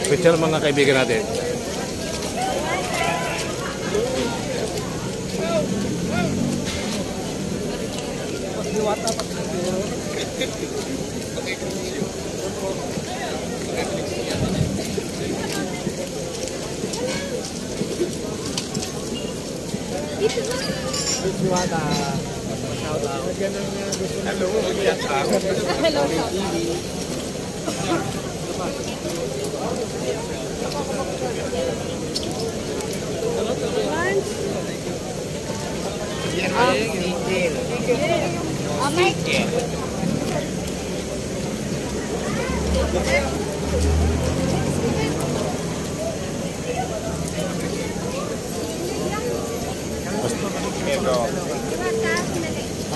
Picture mga kaibigan natin.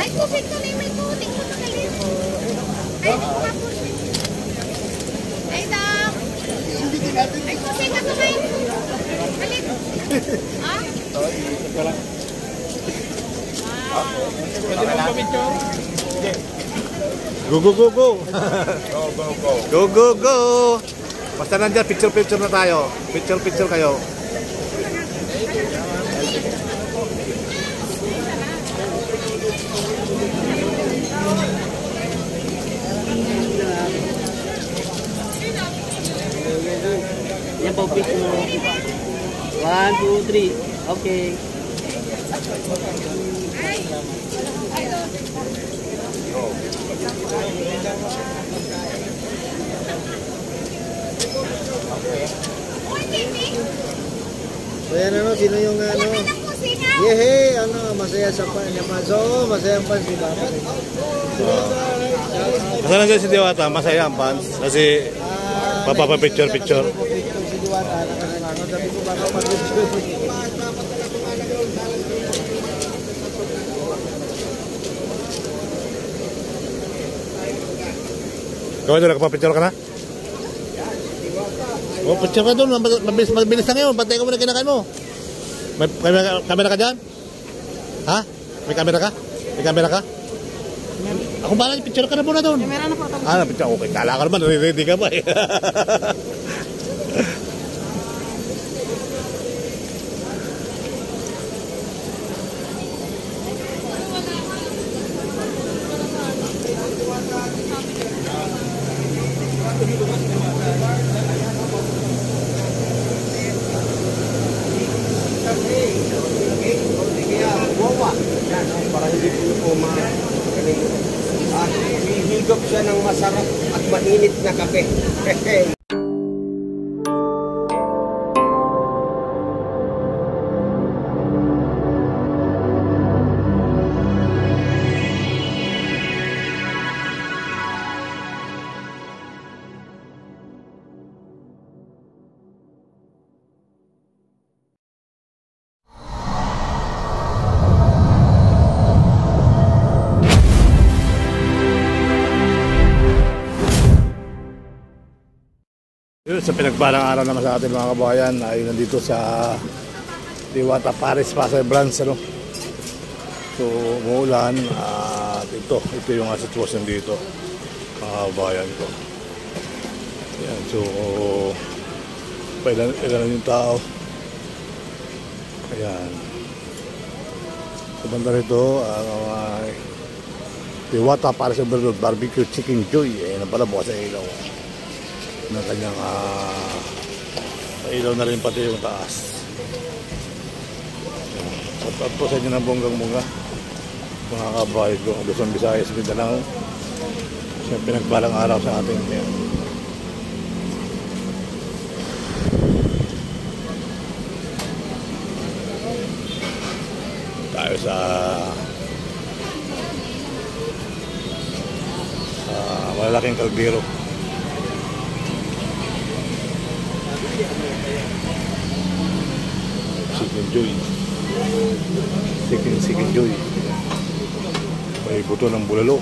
Ay, tubig ko na may tubig ko na kalit. Ay, ay, dam. Ay, tubig ka tumay. Kalit. Ha? Pwede mong pamitsyon? Go, go, go, go. Go, go, go. Go, go, go. Basta nandyan, picture na tayo. Picture kayo. Yan po, picture. 1, 2, 3. Okay. So yan ano, sino yung ano? Yehe, ano, masaya sa pan. So, masaya ang pan si Baba. Basta nandyan si Diwata, masaya ang fans. Kasi papapapicture. Si Diwata, nakasama. Sabi ko baka pag-picture. Ikaw doon, nakapapicture ka na? O, picture ka doon. Mabilis lang yun. Pantay ko muna kinakain mo. May camera ka dyan? Ha? May camera ka? May camera ka? Ako bahala, picture ka na muna doon. Camera na po. Picture. Okay, kala ka naman. Ready ka ba eh. Para hindi po hihigop siya ng masarap at mainit na kape. Sa pinagpalang araw naman sa ating mga kabayan ay nandito sa Diwata Paris Pasay Branch, ano? So umuulan at ito yung sitwasyon dito mga kabayan ko. Yan, so ilan yung tao. Ayan, sa banda rito Diwata Paris Barbecue Chicken Joy. Ayan pala bukas sa ilaw ng kanyang ilaw na rin pati yung taas. At po sa inyo ng bonggang-bongga mga kabahay ko, Luzon, Visayas, Mindanao. Siya pinagpalang araw sa ating tayo sa malalaking kalbiro. Chicken Joy. Chicken Joy. May buto ng bulalo.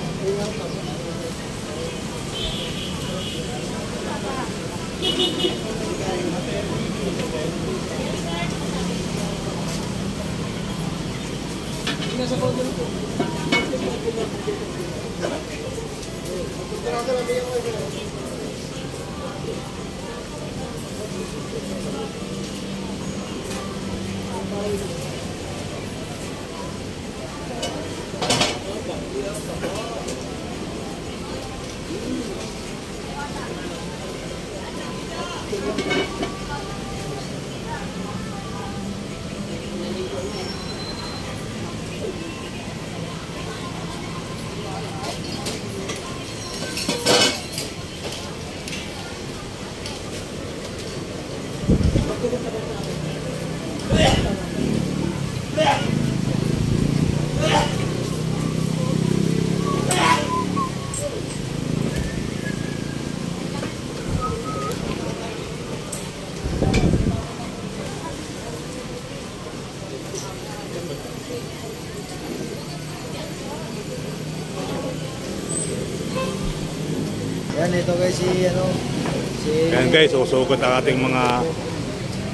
Yan, ito guys si Ayan guys, susugot ang ating mga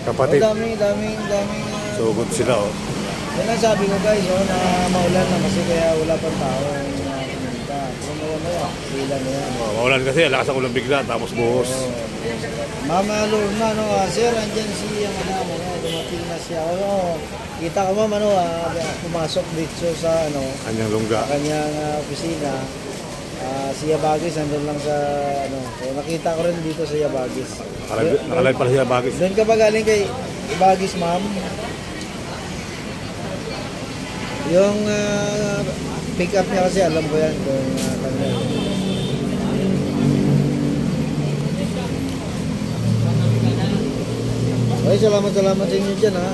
kapatid. daming Sugot sila oh. yan ang sabi ko guys, na maulan na kasi kaya wala pang tao pumunta. Pero maya, sila na yan. Maulan kasi, lakas ang ulan bigla, tapos buhos. Mama Lorna, sir, andyan si ang dumating na siya. Kita ko ma'am, pumasok dito sa Kanyang lungga. kanyang opisina. Si Yabagis nandun lang sa so nakita ko rin dito sa Yabagis. Nakalive pala siya bagis. Doon ka ba galing kay Yabagis, ma'am? Yung pick up niya kasi alam ko yan kung kanya. Okay, salamat sa inyo dyan ha.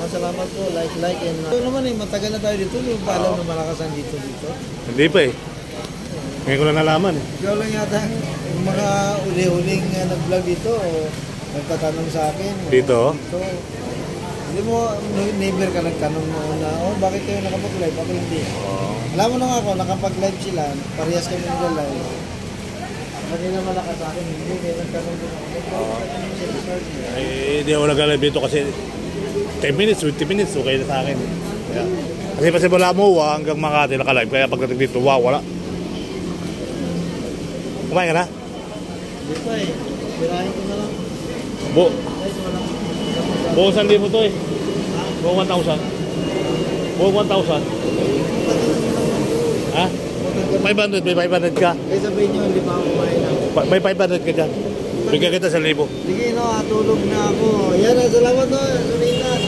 Salamat po, like and ito naman matagal na tayo dito, yung paalam na malakasan dito. Hindi pa eh. Ngayon ko lang nalaman eh. Ikaw lang yata yung mga uli-uling nag-vlog dito o nagtatanong sa akin. Dito? Hindi mo, never ka nagtanong na, bakit kayo nakapag-live? Ako hindi. Alam mo lang ako, nakapag-live sila, parehas kami nag-live. Kanina malakas sa akin, hindi kayo nagtanong din ako. Hindi ako nag-live dito kasi 10 minutes, 20 minutes, okay na sa akin. Kaya, kasi pa simula mo, hanggang Makati naka-live. Kaya pagdating dito, wala. Kumain ka na? Hindi pa eh. Birahin ko na lang. Buong 1,000 to eh. Buong 1,000. Buong 1,000. Ha? 500, may 500 ka. Kaya sabihin nyo, hindi pa ako kumain na. May 500 ka dyan. Bigyan kita 1,000. Sige tulog na ako. Yan, salamat Sunita.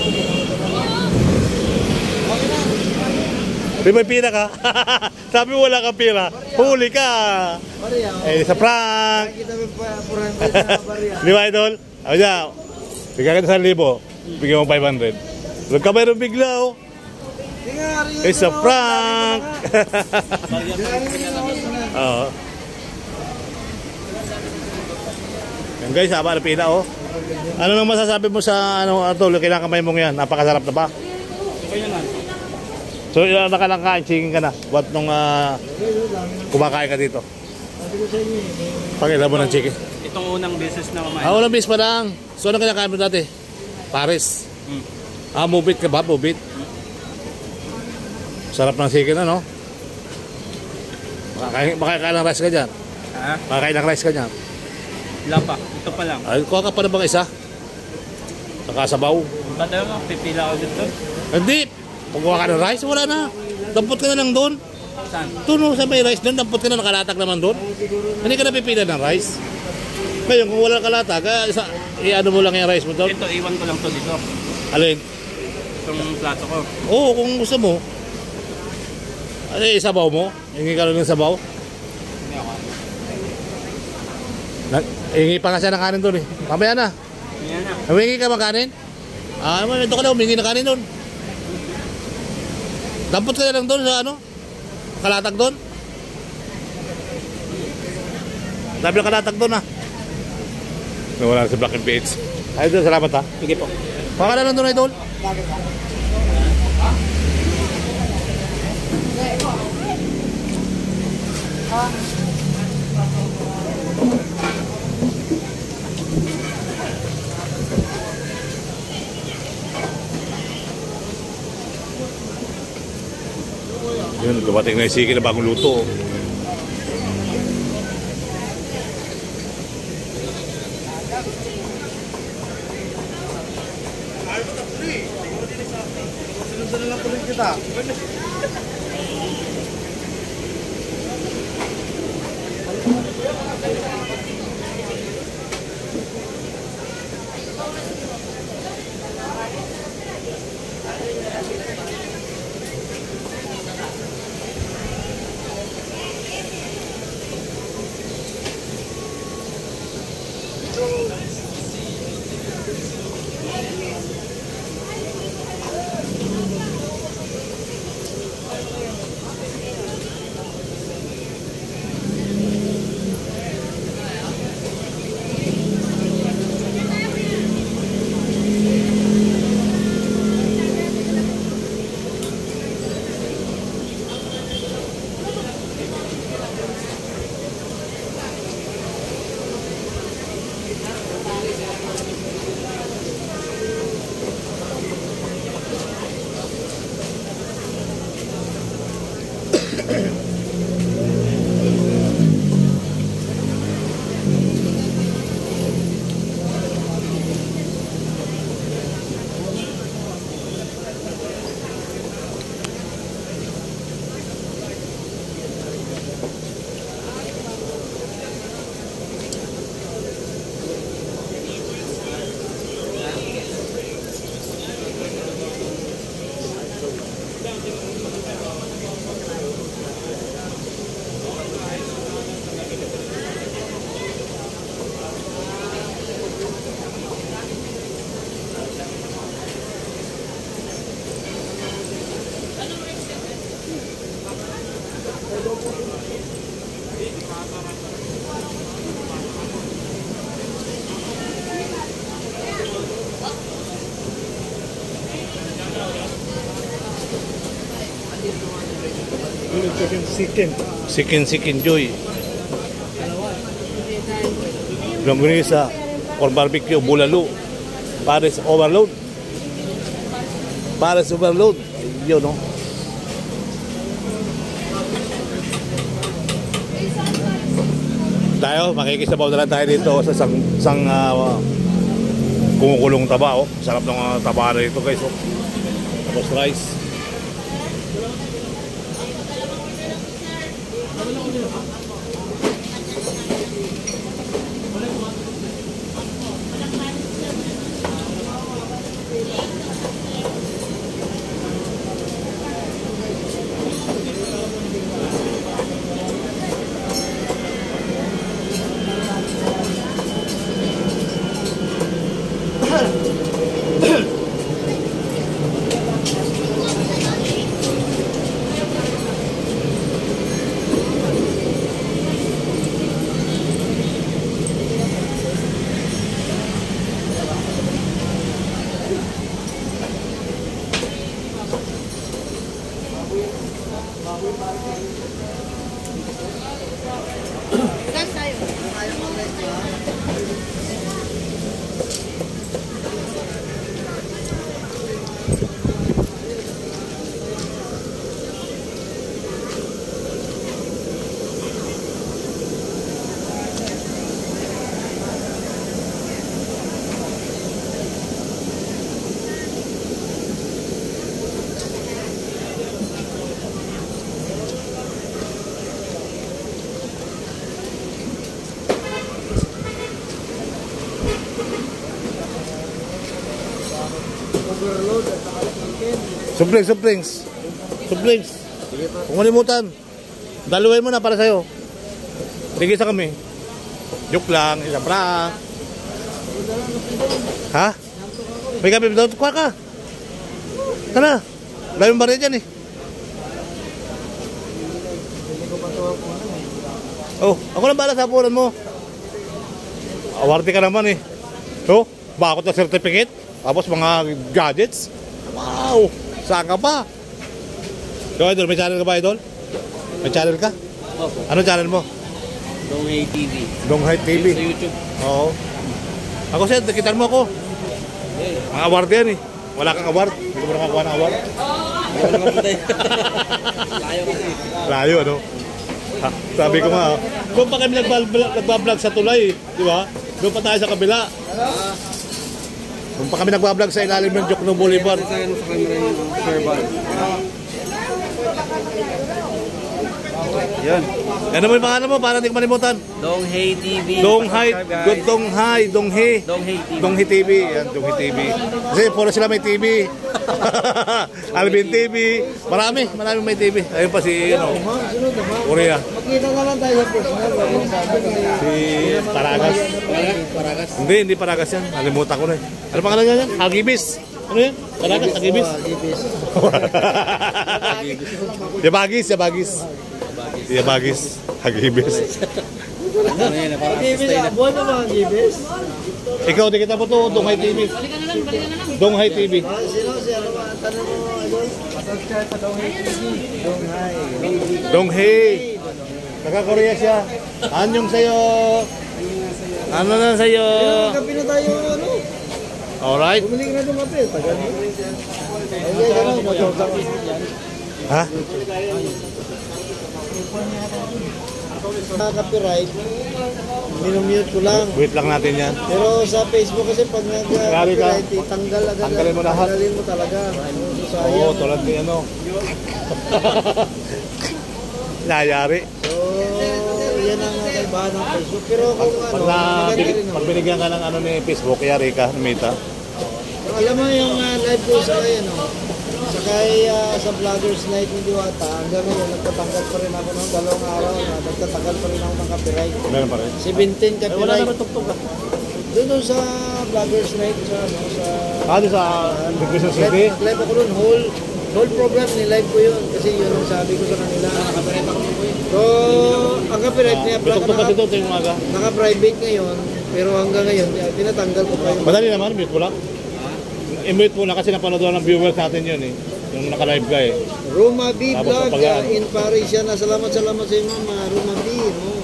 Okay na. May pira ka? Sabi mo wala kang pira. Huli ka. Maria. Sa prank. Kita may 400 na Maria. Di ba, idol? O dyan. Bigyan kita 1,000. Bigyan mo 500. Huwag ka mayroon bigla oh. It's a prank. Oo. Yan guys, haba na pila oh. Ano nang masasabi mo sa kinakamay mong yan? Napakasarap na ba? So ilan na ka lang kain, chicken ka na. What nung kumakain ka dito? Pakita mo ng chicken. Itong unang business na kumain. Unang beses pa lang. So ano kinakain mo dati? Paris. Mubit ka ba? Mubit. Sarap ng chicken ano? Makakain ng rice ka dyan? Ha? Makakain ng rice ka dyan? Wala pa. Ito pa lang. Ay, kuha ka pa na bang isa? Nakasabaw. Ba't mo? Pipila ako dito? Hindi. Pag kuha ka ng rice, wala na. Dampot ka na lang doon. Saan? Doon sa may rice doon, dampot ka na, nakalatag naman doon. Hindi ka na pipila ng rice. Ngayon, kung wala kalatag, i-ano mo lang yung rice mo doon. Ito, iwan ko lang to dito. Alin? Itong plato ko. Oo, kung gusto mo. Ano sabaw mo? Hingi ka lang ng sabaw? Hingi pa nga siya ng kanin doon eh. Mamaya na. Yan na. Humingi ka makanin? Ito ka na, humingi na kanin doon. Dampot ka na lang doon sa kalatag doon. Dami na kalatag doon ha. Nawala na si Black and Beach. Idol, salamat ha. Sige po. Baka na lang doon, Idol. Yun, dumating na yung siki na bagong luto. Sunod na lang tuloy kita. Sikin Joy. Longganisa, corn barbecue, bulalo. Pares overload. Pares overload. Yun, no? Tayo, makikisabaw na lang tayo dito sa isang kumukulong taba, oh. Sarap ng taba na dito, guys, oh. Tapos rice. Gas tayo. Supplings. Kung malimutan, daluin mo na para sa'yo. Tigisa kami. Joke lang, isang prank. Ha? May kape daw, kuha ka. Tara, daming barya dyan eh. Oh, ako lang bala sa apunan mo. Awarte ka naman eh. So, bakot na certificate. Tapos mga gadgets. Wow! Saan ka pa? So, Idol, may channel ka ba, Idol? May channel ka? Opo. Ano channel mo? Donghay TV. Donghay TV. Sa YouTube. Oo. Ako siya, nakitan mo ako. Mga award yan eh. Wala kang award. Hindi ko mo nakakuha ng award. Layo kasi. Layo, ano? Ha, sabi ko nga, doon pa kami nagbablog sa tulay, di ba? Doon pa tayo sa kabila. Doon pa kami nagbablog sa ilalim ng Jokno Boulevard. Sa camera yung Sir Bal. Yun. Ano mo yung pangalan mo para hindi ko malimutan? Donghei TV. Donghai, good Donghi. Donghei TV. Donghi TV, yan, Donghi TV. Kasi puro sila may TV. Alvin TV, marami may TV. Ayun pa si, Sunod naman. Korea. Makita na lang tayo sa personal. Wala yung sabi kasi... Si Paragas. Paragas. Hindi Paragas yan. Nalimutan ko na eh. Ano pangalan niya yan? Agibis. Ano yan? Paragas, Agibis. Gibis. Yabagis. Agibis. Ano yun? Parang Gibis, style na. buwan na mga Gibis. Ikaw, di kita po to, Donghai TV. Donghai TV. Sino? Si ano ba? Tanong mo, idol? Pasubscribe sa Donghai TV. Donghai. Donghai. Taga-Korea siya. Anyong sa'yo. Ano na sa'yo? Kapi na tayo, ano? Alright. Bumili ka na itong kape. Tagal mo. Ay, ano? Matawag ka. Ha? Copyright, minumute ko lang. Wait lang natin yan. Pero sa Facebook kasi pag nag-copyright, tanggal agad. Tanggalin mo lahat. Tanggalin mo talaga. Oo, Sayang. tulad ni ano. Nayari. So, yan ang kaibahan ng Facebook. Pero kung ano, maganda rin Pag naman. binigyan ka ng ano ni Facebook, yari ka, Mita. Alam mo yung live ko sa ano, sa kay sa Vloggers Night ni Diwata, hanggang ngayon nagtatanggal pa rin ako ng 2 araw na nagtatanggal pa rin ako ng copyright. Meron pa rin. 17 Wala copyright. naman tugtog ka. Doon sa Vloggers Night sa ano sa Doon sa Quezon City. live ako doon, whole program ni live ko yun kasi yun ang sabi ko sa kanila. So, ang copyright niya Tugtog kasi doon, tingin umaga. naka-private ngayon, pero hanggang ngayon tinatanggal ko pa yun. Madali naman, mute mo lang. I-mute mo na kasi napanood ng viewers natin yun eh. Yung naka-live ka eh. Roma B Tapos Vlog kapag- in Paris yan. Salamat sa inyo mga Roma B. No?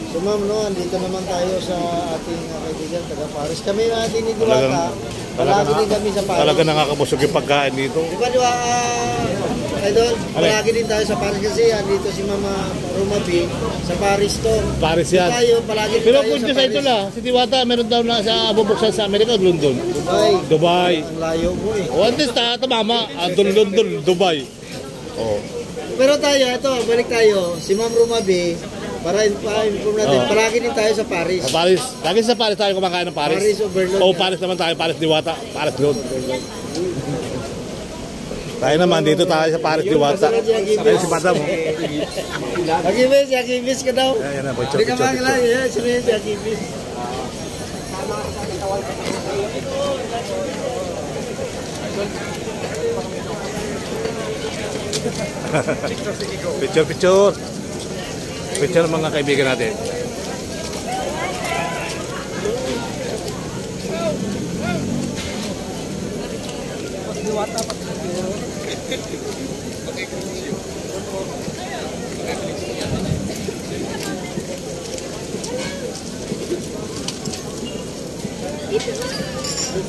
So ma'am, no, andito naman tayo sa ating kaibigan taga Paris. Kami yung ating ni Diwata. Palagi din kami sa Paris. Talaga nakakabusog yung pagkain dito. Di ba, Idol? Palagi din tayo sa Paris kasi andito si Mama Roma B sa Paris to. Paris yan. Tayo, palagi din Pero tayo kung sa sa ito Paris. lang, si Diwata meron daw na sa bubuksan sa Amerika, London. Dubai. Ang layo mo eh. O, at least tumama. London, Dubai. Oh. Pero tayo, ito, balik tayo. Si Ma'am Roma B, para inform natin, Oo. palagi din tayo sa Paris. Sa Paris. Lagi sa Paris tayo kumakain ng Paris. Paris overload. O, Paris naman tayo. Paris Diwata. Paris Lord. Tayo naman, dito tayo sa Paris Diwata. Ayun si Madam. Yakibis ka daw. Ayan na, Hindi ka makakilala. Yan, sino yun, Yakibis? Picture. Picture ng mga kaibigan natin.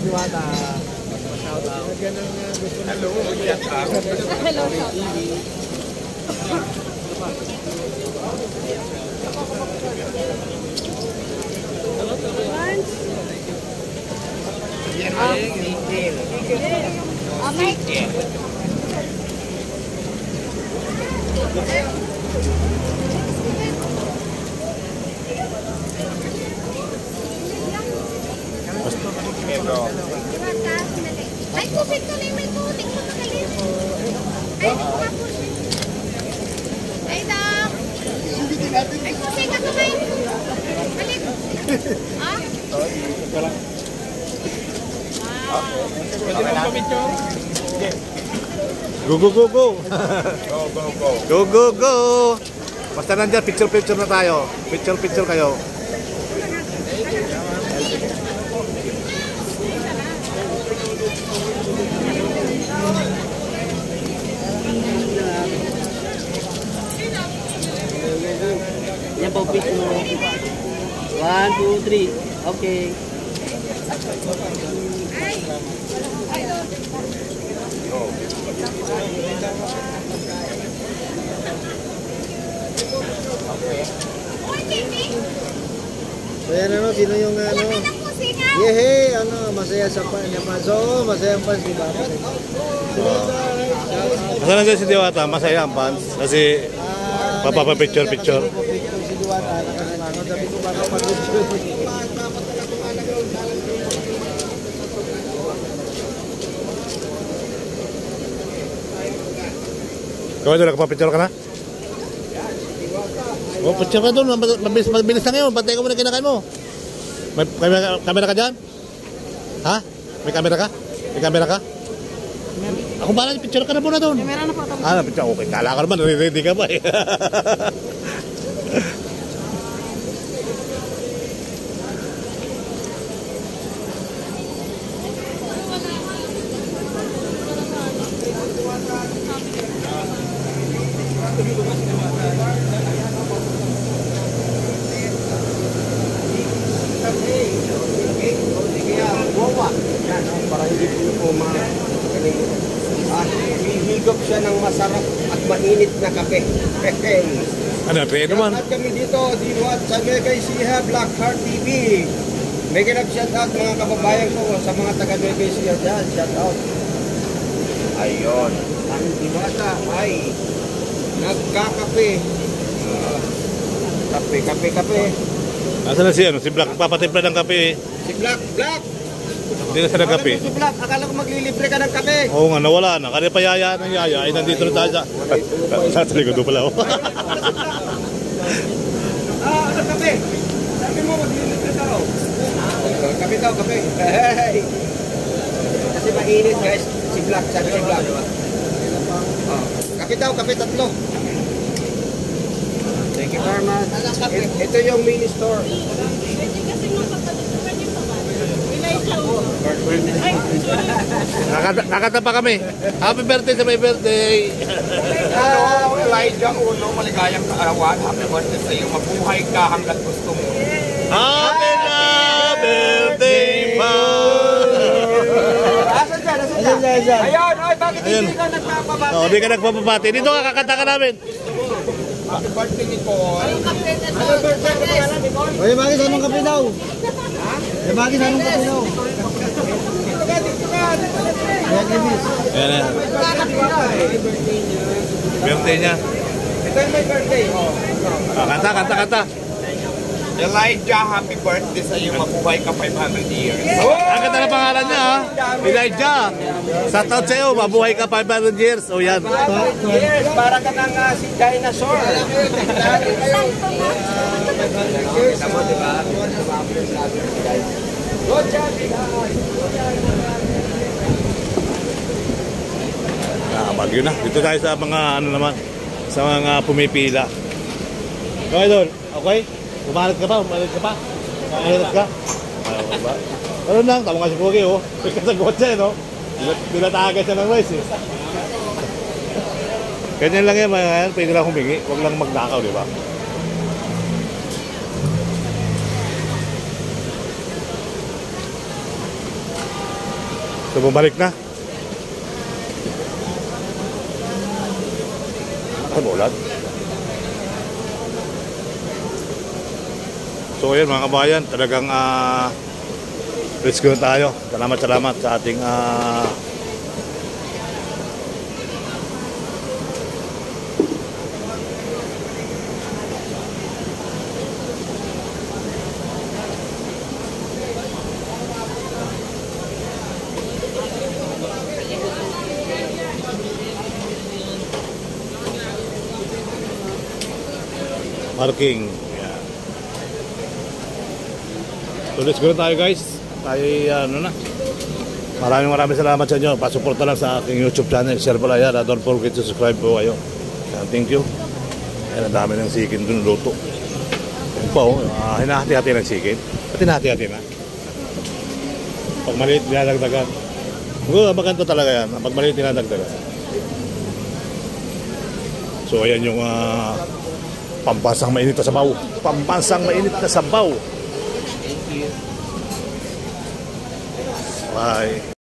Diwata. Hello, Yata. Okay. Ito. Ay, tubig to na may tubig ko magaling. Ay, hindi ko kapos. Ay, Dok. Ay, tubig ka kumain. Balik. Ah? Pwede mo pamitsyon? Go. Go, go, go. Go. Basta nandiyan, picture na tayo. Picture kayo. Yan po, pitch mo. 1, 2, 3. Okay. So yan ano, sino yung ano? Laki ng pusingan. Yehe, ano, masaya sa pan. So, masaya ang pan si Papa. Kasi nandiyan si Diwata, masaya ang fans. Kasi Papapapicture. Kasi picture si Diwata, nakasimangot. Sabi ko baka pag-picture. Ikaw doon, nakapapicture ka na? Oh, picture ka doon. Mabilis na ngayon. Bantay ka muna kinakain mo. May camera ka dyan? Ha? May camera ka? May camera ka? Ako ba lang, picture ka na muna doon. Camera na po. Picture. Okay, kala ka naman. Ready ka ba eh. Para hindi po hihigop siya ng masarap at mainit na kape. Ano, pwede naman. At kami dito, Diwat sa Nueva Ecija, Black Heart TV. May ganap shout out mga kababayan ko sa mga taga Nueva Ecija dyan. Shout out. Ayun. Ang Diwata ay nagkakape. Kape. Nasaan na si Black? Papatimpla ng kape eh. Si Black. Hindi na siya nagkape. Si Black, akala ko maglilibre ka ng kape. Oo nga, nawala na. Kaya pa yaya ng yaya. Ay, nandito na tayo sa likod doon pala. Ano kape? Sabi mo, maglilibre daw. Kape daw, kape. Hey! Kasi mainit guys. Si Black, sabi si Black. Kape daw, kape tatlo. Thank you very much. Ito yung mini store. Nakata pa kami. Happy birthday sa my birthday. Elijah Uno, maligayang kaarawan. Happy birthday sa iyo. Mabuhay ka hanggat gusto mo. Happy birthday pa. Asan dyan? Ayun, ay, bakit hindi ka nagpapabati? Oh, hindi ka nagpapabati. Dito ka, kakanta ka namin. Happy birthday, Nicole. Oy, bakit anong kape daw? Bakit anong kape daw? Ayan na. Birthday niya. Ito yung my birthday. Kanta. Elijah, happy birthday sa iyo. Mabuhay ka 500 years. Ang ganda na pangalan niya, ha? Elijah. Sa taon sa'yo, mabuhay ka 500 years. O yan. 500 years, para ka nang si dinosaur. Kita mo, diba? Good job, Bagyo na. Dito tayo sa mga ano naman, sa mga pumipila. Okay doon. Okay? Umalit ka pa? Umalit ka? Ano lang, tama nga si Pogi, oh. May kasagot siya, no? Dinataga siya ng rice, eh. Ganyan lang yan, mga yan. Pwede lang humingi. Huwag lang magnakaw, di ba? So, bumalik na. Ay, bulat. So ayan mga kabayan, talagang let's go tayo. Salamat sa ating parking. Yan. So let's go tayo guys. Tayo ano na. Maraming salamat sa inyo. Pasuporta lang sa aking YouTube channel. Share pala yan. Don't forget to subscribe po kayo. Thank you. Ayan, ang dami ng sikin dun luto. Yan pa oh. Hinahati-hati ng sikin. At hinahati-hati na. Pag maliit, dinadagdagan. Maganda talaga yan. Pag maliit, dinadagdagan. So ayan yung pampansang mainit na sabaw. Pampansang mainit na sabaw. Bye.